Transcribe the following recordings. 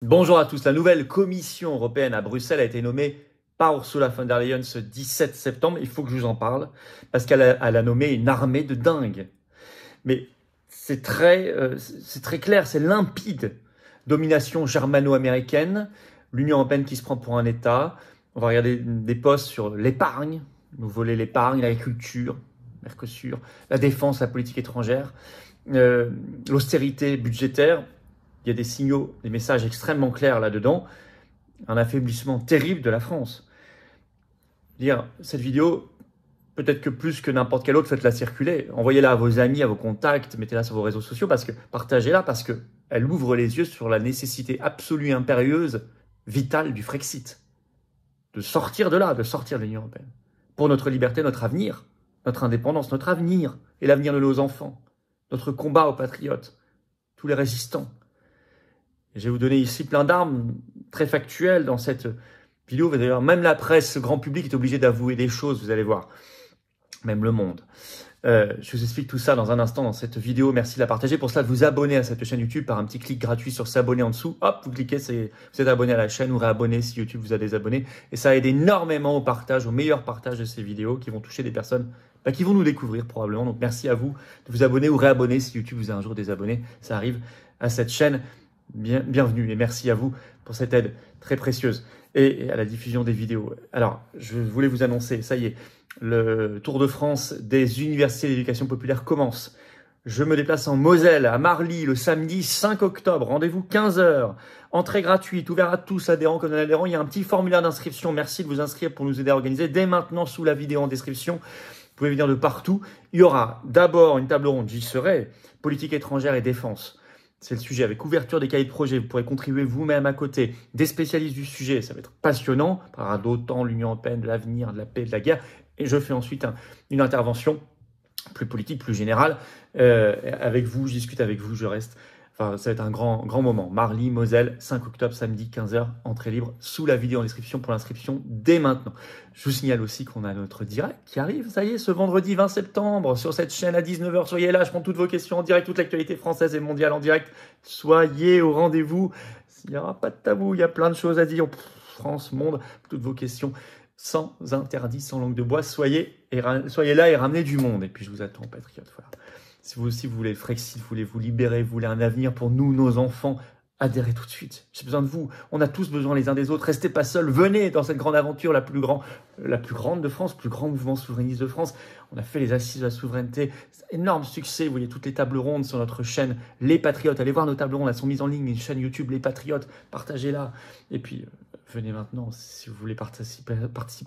Bonjour à tous. La nouvelle Commission européenne à Bruxelles a été nommée par Ursula von der Leyen ce 17 septembre. Il faut que je vous en parle parce qu'elle a nommé une armée de dingues. Mais c'est très clair, c'est limpide. Domination germano-américaine, l'Union européenne qui se prend pour un État. On va regarder des posts sur l'épargne, nous voler l'épargne, l'agriculture, Mercosur, la défense, la politique étrangère, l'austérité budgétaire. Il y a des signaux, des messages extrêmement clairs là-dedans. Un affaiblissement terrible de la France. Dire, cette vidéo, peut-être que plus que n'importe quelle autre, faites-la circuler. Envoyez-la à vos amis, à vos contacts, mettez-la sur vos réseaux sociaux, partagez-la parce qu'elle ouvre les yeux sur la nécessité absolue, impérieuse, vitale du Frexit. De sortir de là, de sortir de l'Union européenne. Pour notre liberté, notre avenir, notre indépendance, notre avenir et l'avenir de nos enfants. Notre combat aux patriotes, tous les résistants. Je vais vous donner ici plein d'armes très factuelles dans cette vidéo. D'ailleurs, même la presse, le grand public est obligé d'avouer des choses, vous allez voir. Même le monde. Je vous explique tout ça dans un instant dans cette vidéo. Merci de la partager. Pour cela, de vous abonner à cette chaîne YouTube par un petit clic gratuit sur s'abonner en dessous. Hop, vous cliquez, vous êtes abonné à la chaîne ou réabonné si YouTube vous a désabonné. Et ça aide énormément au partage, au meilleur partage de ces vidéos qui vont toucher des personnes qui vont nous découvrir probablement. Donc merci à vous de vous abonner ou réabonner si YouTube vous a un jour désabonné. Ça arrive à cette chaîne. Bienvenue et merci à vous pour cette aide très précieuse et à la diffusion des vidéos. Alors, je voulais vous annoncer, ça y est, le Tour de France des universités d'éducation populaire commence. Je me déplace en Moselle, à Marly, le samedi 5 octobre. Rendez-vous 15 h. Entrée gratuite, ouvert à tous, adhérents comme non-adhérents. Il y a un petit formulaire d'inscription. Merci de vous inscrire pour nous aider à organiser. Dès maintenant, sous la vidéo en description, vous pouvez venir de partout. Il y aura d'abord une table ronde, j'y serai, politique étrangère et défense. C'est le sujet avec ouverture des cahiers de projet. Vous pourrez contribuer vous-même à côté. Des spécialistes du sujet. Ça va être passionnant. On parlera d'OTAN, l'Union européenne, de l'avenir, de la paix, de la guerre. Et je fais ensuite une intervention plus politique, plus générale. Avec vous, je discute avec vous, je reste. Enfin, ça va être un grand moment. Marly, Moselle, 5 octobre, samedi, 15 h, entrée libre, sous la vidéo en description pour l'inscription dès maintenant. Je vous signale aussi qu'on a notre direct qui arrive, ça y est, ce vendredi 20 septembre, sur cette chaîne à 19 h. Soyez là, je prends toutes vos questions en direct, toute l'actualité française et mondiale en direct. Soyez au rendez-vous. Il n'y aura pas de tabou, il y a plein de choses à dire. France, monde, toutes vos questions, sans interdit, sans langue de bois. Soyez là et ramenez du monde. Et puis je vous attends, patriotes, voilà. Si vous aussi vous voulez le Frexit, vous voulez vous libérer, vous voulez un avenir pour nous, nos enfants, adhérez tout de suite. J'ai besoin de vous. On a tous besoin les uns des autres. Restez pas seuls. Venez dans cette grande aventure, la plus grande de France, plus grand mouvement souverainiste de France. On a fait les assises de la souveraineté. Énorme succès. Vous voyez toutes les tables rondes sur notre chaîne Les Patriotes. Allez voir nos tables rondes. Elles sont mises en ligne. Une chaîne YouTube Les Patriotes. Partagez-la. Et puis, venez maintenant si vous voulez participer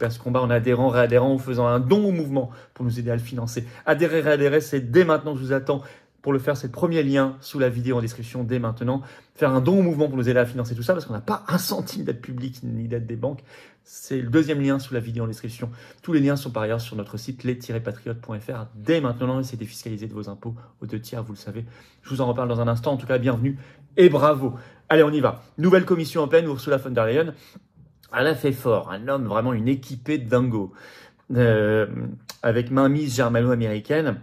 à ce combat en adhérant, réadhérant ou faisant un don au mouvement pour nous aider à le financer. Adhérer, réadhérer, c'est dès maintenant, je vous attends. Pour le faire, c'est le premier lien sous la vidéo en description dès maintenant. Faire un don au mouvement pour nous aider à financer tout ça parce qu'on n'a pas un centime d'aide publique ni d'aide des banques. C'est le deuxième lien sous la vidéo en description. Tous les liens sont par ailleurs sur notre site les-patriotes.fr. Dès maintenant, essayez de défiscaliser de vos impôts aux 2/3, vous le savez. Je vous en reparle dans un instant. En tout cas, bienvenue et bravo. Allez, on y va. Nouvelle commission européenne, Ursula von der Leyen. Elle a fait fort. Un homme vraiment une équipée de dingo. Avec mainmise germano-américaine.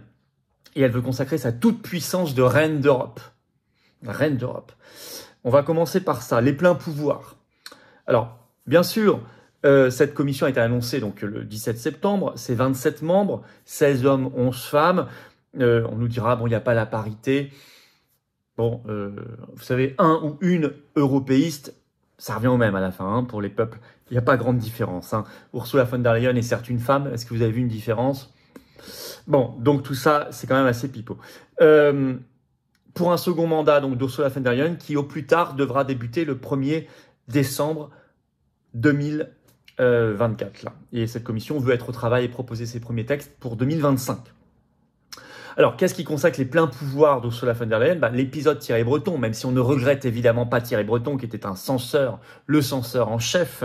Et elle veut consacrer sa toute-puissance de reine d'Europe. Reine d'Europe. On va commencer par ça, les pleins pouvoirs. Alors, bien sûr, cette commission a été annoncée donc, le 17 septembre. C'est 27 membres, 16 hommes, 11 femmes. On nous dira, bon, il n'y a pas la parité. Bon, vous savez, un ou une européiste, ça revient au même à la fin, hein, pour les peuples. Il n'y a pas grande différence. Hein. Ursula von der Leyen est certes une femme. Est-ce que vous avez vu une différence ? Bon, donc tout ça, c'est quand même assez pipeau. Pour un second mandat donc d'Ursula von der Leyen, qui au plus tard devra débuter le 1er décembre 2024. Là. Et cette commission veut être au travail et proposer ses premiers textes pour 2025. Alors, qu'est-ce qui consacre les pleins pouvoirs d'Ursula von der Leyen ? L'épisode Thierry Breton, même si on ne regrette évidemment pas Thierry Breton, qui était un censeur, le censeur en chef,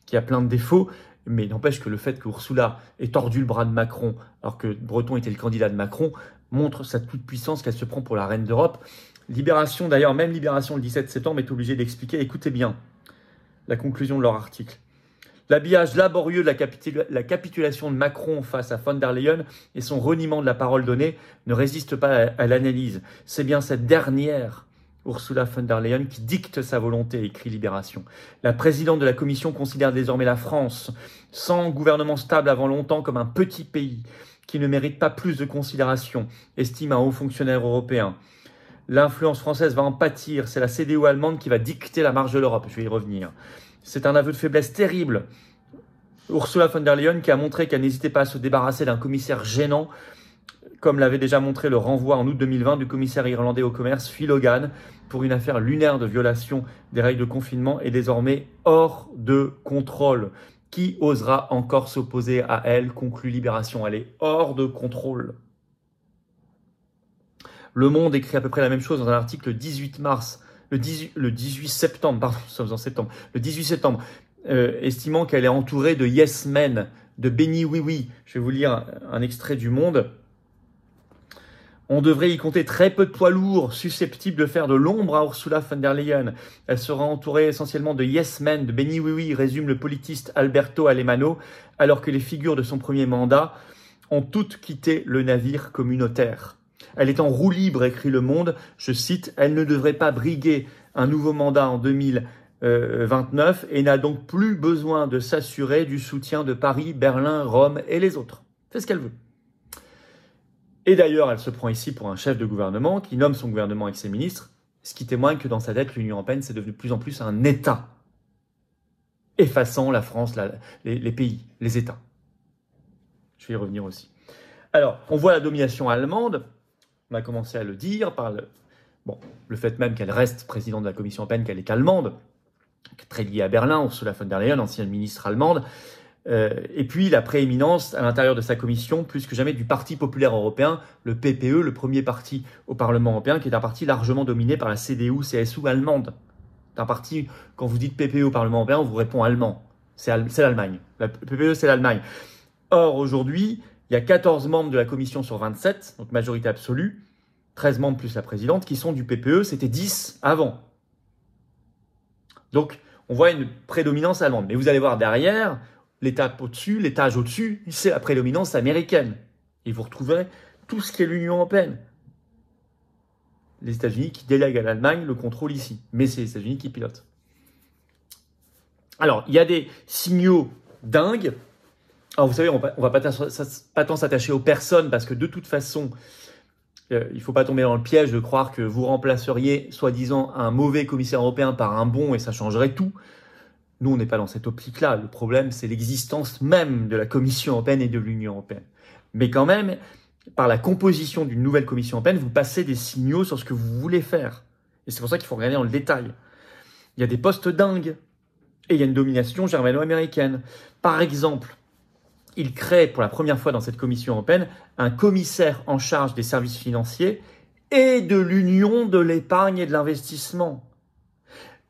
qui a plein de défauts. Mais il n'empêche que le fait que Ursula ait tordu le bras de Macron, alors que Breton était le candidat de Macron, montre sa toute-puissance qu'elle se prend pour la reine d'Europe. Libération, d'ailleurs, même Libération le 17 septembre est obligée d'expliquer, écoutez bien, la conclusion de leur article. L'habillage laborieux de la capitulation de Macron face à von der Leyen et son reniement de la parole donnée ne résistent pas à l'analyse. C'est bien cette dernière Ursula von der Leyen, qui dicte sa volonté, écrit Libération. La présidente de la Commission considère désormais la France, sans gouvernement stable avant longtemps, comme un petit pays qui ne mérite pas plus de considération, estime un haut fonctionnaire européen. L'influence française va en pâtir, c'est la CDU allemande qui va dicter la marche de l'Europe, je vais y revenir. C'est un aveu de faiblesse terrible. Ursula von der Leyen qui a montré qu'elle n'hésitait pas à se débarrasser d'un commissaire gênant, comme l'avait déjà montré le renvoi en août 2020 du commissaire irlandais au commerce Phil Hogan pour une affaire lunaire de violation des règles de confinement est désormais hors de contrôle. Qui osera encore s'opposer à elle, conclut Libération. Elle est hors de contrôle. Le Monde écrit à peu près la même chose dans un article le 18 septembre, estimant qu'elle est entourée de yes men, de béni oui oui. Je vais vous lire un extrait du Monde. On devrait y compter très peu de poids lourds susceptibles de faire de l'ombre à Ursula von der Leyen. Elle sera entourée essentiellement de yes men, de béni oui oui, résume le politiste Alberto Alemano, alors que les figures de son premier mandat ont toutes quitté le navire communautaire. Elle est en roue libre, écrit Le Monde, je cite, elle ne devrait pas briguer un nouveau mandat en 2029 et n'a donc plus besoin de s'assurer du soutien de Paris, Berlin, Rome et les autres. C'est ce qu'elle veut. Et d'ailleurs, elle se prend ici pour un chef de gouvernement qui nomme son gouvernement avec ses ministres, ce qui témoigne que dans sa tête, l'Union européenne, c'est devenu de plus en plus un État, effaçant la France, les pays, les États. Je vais y revenir aussi. Alors, on voit la domination allemande, on a commencé à le dire, par le fait même qu'elle reste présidente de la Commission européenne, qu'elle est allemande, très liée à Berlin, Ursula von der Leyen, ancienne ministre allemande, et puis la prééminence à l'intérieur de sa commission, plus que jamais, du Parti populaire européen, le PPE, le premier parti au Parlement européen, qui est un parti largement dominé par la CDU-CSU allemande. C'est un parti, quand vous dites PPE au Parlement européen, on vous répond allemand. C'est l'Allemagne. La PPE, c'est l'Allemagne. Or, aujourd'hui, il y a 14 membres de la commission sur 27, donc majorité absolue, 13 membres plus la présidente, qui sont du PPE, c'était 10 avant. Donc, on voit une prédominance allemande. Mais vous allez voir derrière, l'étage au-dessus, c'est la prédominance américaine. Et vous retrouverez tout ce qui est l'Union européenne. Les États-Unis qui délèguent à l'Allemagne le contrôle ici. Mais c'est les États-Unis qui pilotent. Alors, il y a des signaux dingues. Alors, vous savez, on va pas tant s'attacher aux personnes parce que de toute façon, il ne faut pas tomber dans le piège de croire que vous remplaceriez, soi-disant, un mauvais commissaire européen par un bon et ça changerait tout. Nous, on n'est pas dans cette optique-là. Le problème, c'est l'existence même de la Commission européenne et de l'Union européenne. Mais quand même, par la composition d'une nouvelle Commission européenne, vous passez des signaux sur ce que vous voulez faire. Et c'est pour ça qu'il faut regarder dans le détail. Il y a des postes dingues et il y a une domination germano-américaine. Par exemple, il crée pour la première fois dans cette Commission européenne un commissaire en charge des services financiers et de l'union de l'épargne et de l'investissement.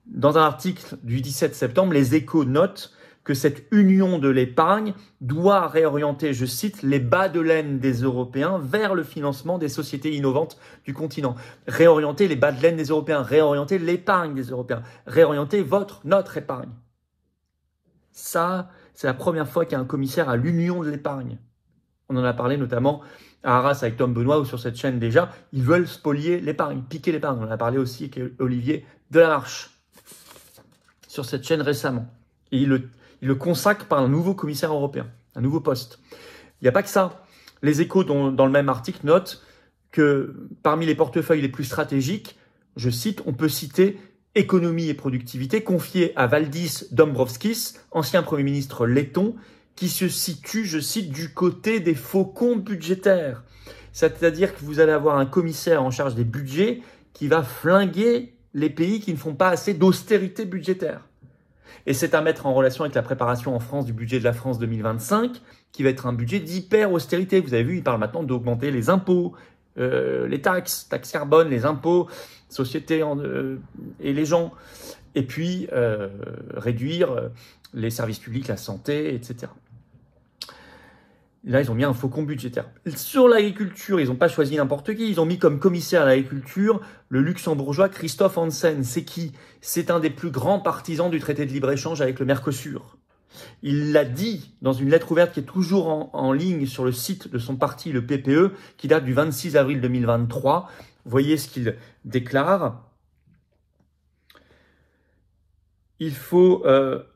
Dans un article du 17 septembre, les Échos notent que cette union de l'épargne doit réorienter, je cite, les bas de laine des Européens vers le financement des sociétés innovantes du continent. Réorienter les bas de laine des Européens, réorienter l'épargne des Européens, réorienter notre épargne. Ça, c'est la première fois qu'il y a un commissaire à l'union de l'épargne. On en a parlé notamment à Arras avec Tom Benoît ou sur cette chaîne déjà. Ils veulent spolier l'épargne, piquer l'épargne. On en a parlé aussi avec Olivier Delamarche sur cette chaîne récemment. Et il le consacre par un nouveau commissaire européen, un nouveau poste. Il n'y a pas que ça. Les Échos, dans le même article, notent que parmi les portefeuilles les plus stratégiques, je cite, on peut citer économie et productivité, confiée à Valdis Dombrovskis, ancien Premier ministre letton, qui se situe, je cite, du côté des faucons budgétaires. C'est-à-dire que vous allez avoir un commissaire en charge des budgets qui va flinguer les pays qui ne font pas assez d'austérité budgétaire. Et c'est à mettre en relation avec la préparation en France du budget de la France 2025, qui va être un budget d'hyper-austérité. Vous avez vu, il parle maintenant d'augmenter les impôts, les taxes carbone, les impôts, sociétés et les gens, et puis réduire les services publics, la santé, etc. Là, ils ont mis un faucon budgétaire. Sur l'agriculture, ils n'ont pas choisi n'importe qui. Ils ont mis comme commissaire à l'agriculture le luxembourgeois Christophe Hansen. C'est qui? C'est un des plus grands partisans du traité de libre-échange avec le Mercosur. Il l'a dit dans une lettre ouverte qui est toujours en ligne sur le site de son parti, le PPE, qui date du 26 avril 2023. Voyez ce qu'il déclare.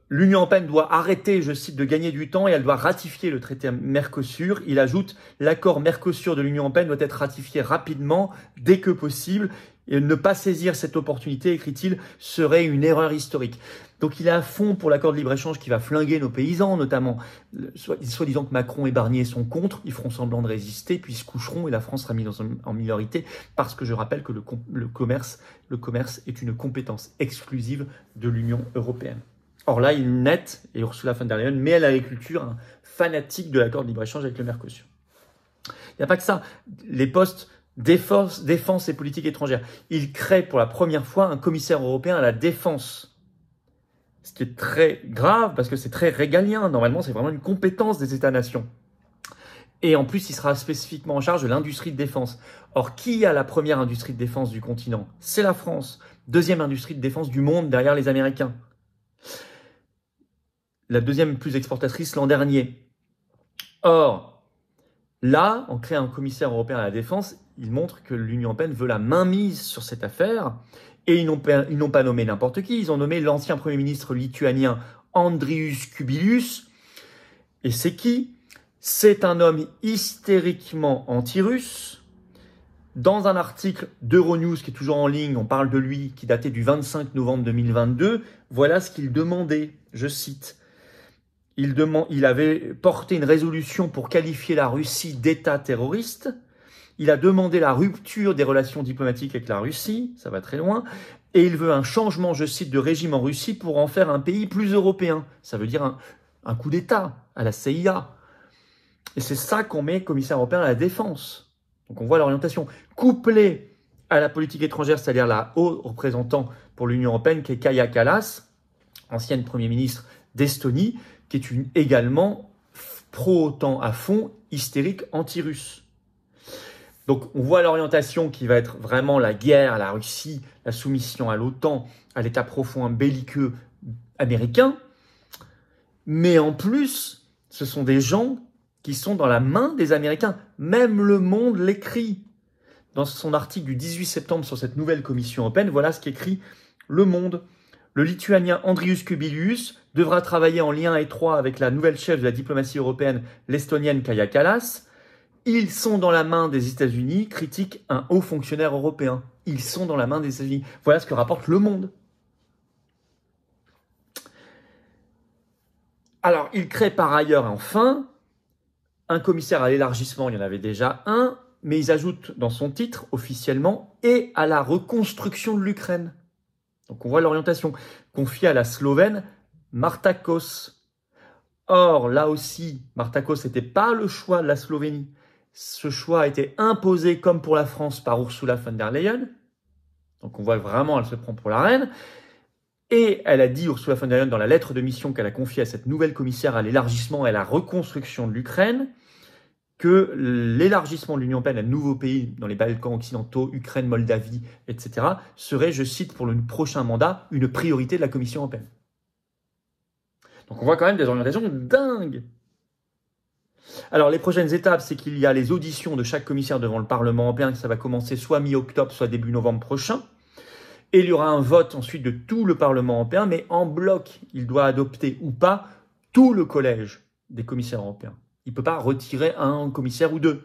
l'Union européenne doit arrêter, je cite, de gagner du temps et elle doit ratifier le traité Mercosur. Il ajoute, l'accord Mercosur de l'Union européenne doit être ratifié rapidement, dès que possible. Et ne pas saisir cette opportunité, écrit-il, serait une erreur historique. Donc il est à fond pour l'accord de libre-échange qui va flinguer nos paysans, notamment. Soi-disant que Macron et Barnier sont contre, ils feront semblant de résister, puis ils se coucheront et la France sera mise en minorité, parce que je rappelle que le commerce est une compétence exclusive de l'Union européenne. Or là, il net, et Ursula von der Leyen met à l'agriculture un fanatique de l'accord de libre-échange avec le Mercosur. Il n'y a pas que ça. Les postes défense et politique étrangère. Il crée pour la première fois un commissaire européen à la défense. Ce qui est très grave parce que c'est très régalien. Normalement, c'est vraiment une compétence des États-nations. Et en plus, il sera spécifiquement en charge de l'industrie de défense. Or, qui a la première industrie de défense du continent? C'est la France. Deuxième industrie de défense du monde derrière les Américains. La deuxième plus exportatrice l'an dernier. Or, là, en créant un commissaire européen à la défense, il montre que l'Union européenne veut la mainmise sur cette affaire. Et ils n'ont pas nommé n'importe qui. Ils ont nommé l'ancien Premier ministre lituanien Andrius Kubilius. Et c'est qui? C'est un homme hystériquement anti-russe. Dans un article d'Euronews qui est toujours en ligne, on parle de lui, qui datait du 25 novembre 2022. Voilà ce qu'il demandait, je cite. Il avait porté une résolution pour qualifier la Russie d'État terroriste. Il a demandé la rupture des relations diplomatiques avec la Russie, ça va très loin, et il veut un changement, je cite, de régime en Russie pour en faire un pays plus européen. Ça veut dire un coup d'État à la CIA. Et c'est ça qu'on met commissaire européen à la défense. Donc on voit l'orientation couplée à la politique étrangère, c'est-à-dire la haute représentante pour l'Union européenne, qui est Kaja Kallas, ancienne Premier ministre d'Estonie, qui est également pro-OTAN à fond, hystérique, anti-russe. Donc on voit l'orientation qui va être vraiment la guerre à la Russie, la soumission à l'OTAN, à l'état profond belliqueux américain. Mais en plus, ce sont des gens qui sont dans la main des Américains. Même Le Monde l'écrit. Dans son article du 18 septembre sur cette nouvelle commission européenne, voilà ce qu'écrit Le Monde. Le Lituanien Andrius Kubilius devra travailler en lien étroit avec la nouvelle chef de la diplomatie européenne, l'Estonienne Kaja Kallas. Ils sont dans la main des États-Unis, critique un haut fonctionnaire européen. Ils sont dans la main des États-Unis. Voilà ce que rapporte Le Monde. Alors, il crée par ailleurs, enfin, un commissaire à l'élargissement. Il y en avait déjà un, mais ils ajoutent dans son titre, officiellement, et à la reconstruction de l'Ukraine. Donc, on voit l'orientation confiée à la Slovène Marta Kos. Or, là aussi, Marta Kos n'était pas le choix de la Slovénie. Ce choix a été imposé, comme pour la France, par Ursula von der Leyen. Donc on voit vraiment, elle se prend pour la reine. Et elle a dit, Ursula von der Leyen, dans la lettre de mission qu'elle a confiée à cette nouvelle commissaire à l'élargissement et à la reconstruction de l'Ukraine, que l'élargissement de l'Union européenne à de nouveaux pays dans les Balkans occidentaux, Ukraine, Moldavie, etc., serait, je cite, pour le prochain mandat, une priorité de la Commission européenne. Donc on voit quand même des orientations dingues. Alors, les prochaines étapes, c'est qu'il y a les auditions de chaque commissaire devant le Parlement européen, que ça va commencer soit mi-octobre, soit début novembre prochain. Et il y aura un vote ensuite de tout le Parlement européen, mais en bloc. Il doit adopter ou pas tout le collège des commissaires européens. Il ne peut pas retirer un commissaire ou deux.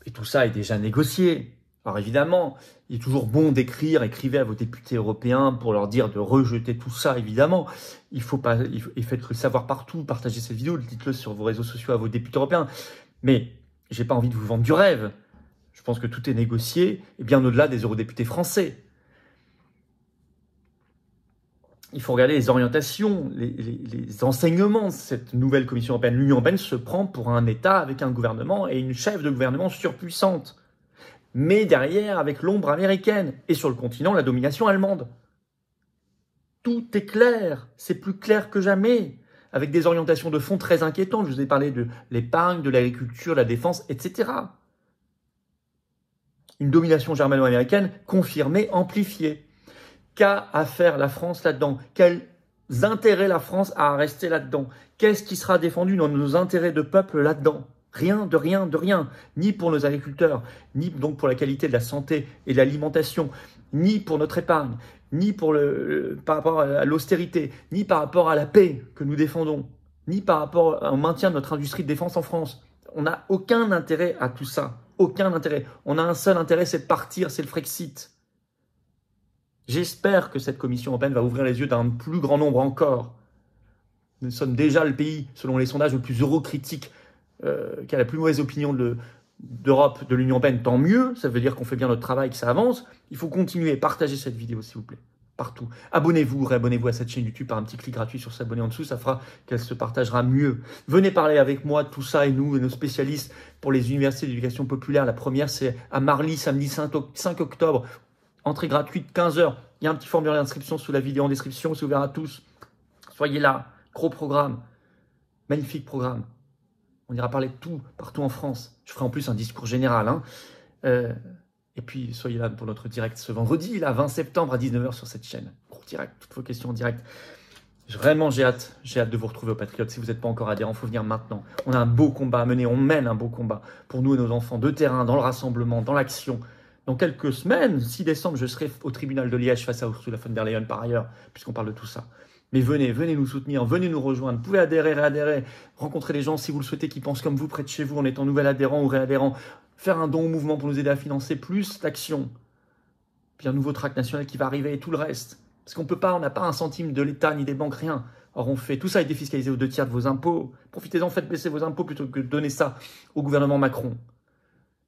Et tout ça est déjà négocié. Alors évidemment, il est toujours bon d'écrire, écrivez à vos députés européens pour leur dire de rejeter tout ça, évidemment. Et faites-le savoir partout, partagez cette vidéo, dites-le sur vos réseaux sociaux à vos députés européens. Mais j'ai pas envie de vous vendre du rêve. Je pense que tout est négocié, et bien au-delà des eurodéputés français. Il faut regarder les orientations, les enseignements de cette nouvelle Commission européenne. L'Union européenne se prend pour un État avec un gouvernement et une chef de gouvernement surpuissante. Mais derrière, avec l'ombre américaine, et sur le continent, la domination allemande. Tout est clair, c'est plus clair que jamais, avec des orientations de fond très inquiétantes. Je vous ai parlé de l'épargne, de l'agriculture, de la défense, etc. Une domination germano-américaine confirmée, amplifiée. Qu'a à faire la France là-dedans? Quels intérêts la France a à rester là-dedans? Qu'est-ce qui sera défendu dans nos intérêts de peuple là-dedans? Rien, de rien, de rien. Ni pour nos agriculteurs, ni donc pour la qualité de la santé et de l'alimentation, ni pour notre épargne, ni pour par rapport à l'austérité, ni par rapport à la paix que nous défendons, ni par rapport au maintien de notre industrie de défense en France. On n'a aucun intérêt à tout ça. Aucun intérêt. On a un seul intérêt, c'est de partir, c'est le Frexit. J'espère que cette Commission européenne va ouvrir les yeux d'un plus grand nombre encore. Nous sommes déjà le pays, selon les sondages, le plus eurocritique, qui a la plus mauvaise opinion d'Europe, de l'Union européenne. Tant mieux, ça veut dire qu'on fait bien notre travail, que ça avance. Il faut continuer, partager cette vidéo, s'il vous plaît. Partout. Abonnez-vous, réabonnez-vous à cette chaîne YouTube par un petit clic gratuit sur s'abonner en dessous, ça fera qu'elle se partagera mieux. Venez parler avec moi de tout ça et nous et nos spécialistes pour les universités d'éducation populaire. La première, c'est à Marly, samedi 5 octobre. Entrée gratuite, 15h. Il y a un petit formulaire d'inscription sous la vidéo en description, c'est ouvert à tous. Soyez là, gros programme, magnifique programme. On ira parler de tout, partout en France. Je ferai en plus un discours général, hein. Et puis, soyez là pour notre direct ce vendredi, là, 20 septembre à 19h sur cette chaîne. Gros direct, toutes vos questions en direct. Vraiment, j'ai hâte de vous retrouver au Patriote. Si vous n'êtes pas encore adhérent, il faut venir maintenant. On a un beau combat à mener, on mène un beau combat pour nous et nos enfants, de terrain, dans le rassemblement, dans l'action. Dans quelques semaines, 6 décembre, je serai au tribunal de Liège face à Ursula von der Leyen par ailleurs, puisqu'on parle de tout ça. Mais venez nous soutenir, venez nous rejoindre. Vous pouvez adhérer, réadhérer, rencontrer des gens si vous le souhaitez qui pensent comme vous près de chez vous en étant nouvel adhérent ou réadhérent. Faire un don au mouvement pour nous aider à financer plus l'action. Puis un nouveau tract national qui va arriver et tout le reste. Parce qu'on peut pas, on n'a pas un centime de l'État ni des banques, rien. Or on fait, tout ça est défiscalisé aux 2/3 de vos impôts. Profitez-en, faites baisser vos impôts plutôt que de donner ça au gouvernement Macron.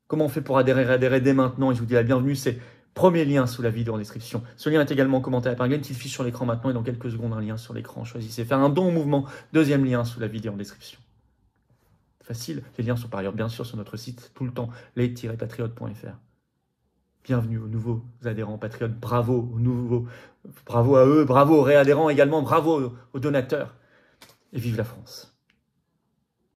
Comment on fait pour adhérer dès maintenant? Et je vous dis la bienvenue, c'est premier lien sous la vidéo en description. Ce lien est également commenté par une petite fiche sur l'écran maintenant et dans quelques secondes un lien sur l'écran. Choisissez faire un don au mouvement. Deuxième lien sous la vidéo en description. Facile. Les liens sont par ailleurs bien sûr sur notre site tout le temps, les-patriotes.fr. Bienvenue aux nouveaux adhérents patriotes. Bravo aux nouveaux. Bravo à eux, bravo aux réadhérents également, bravo aux donateurs. Et vive la France.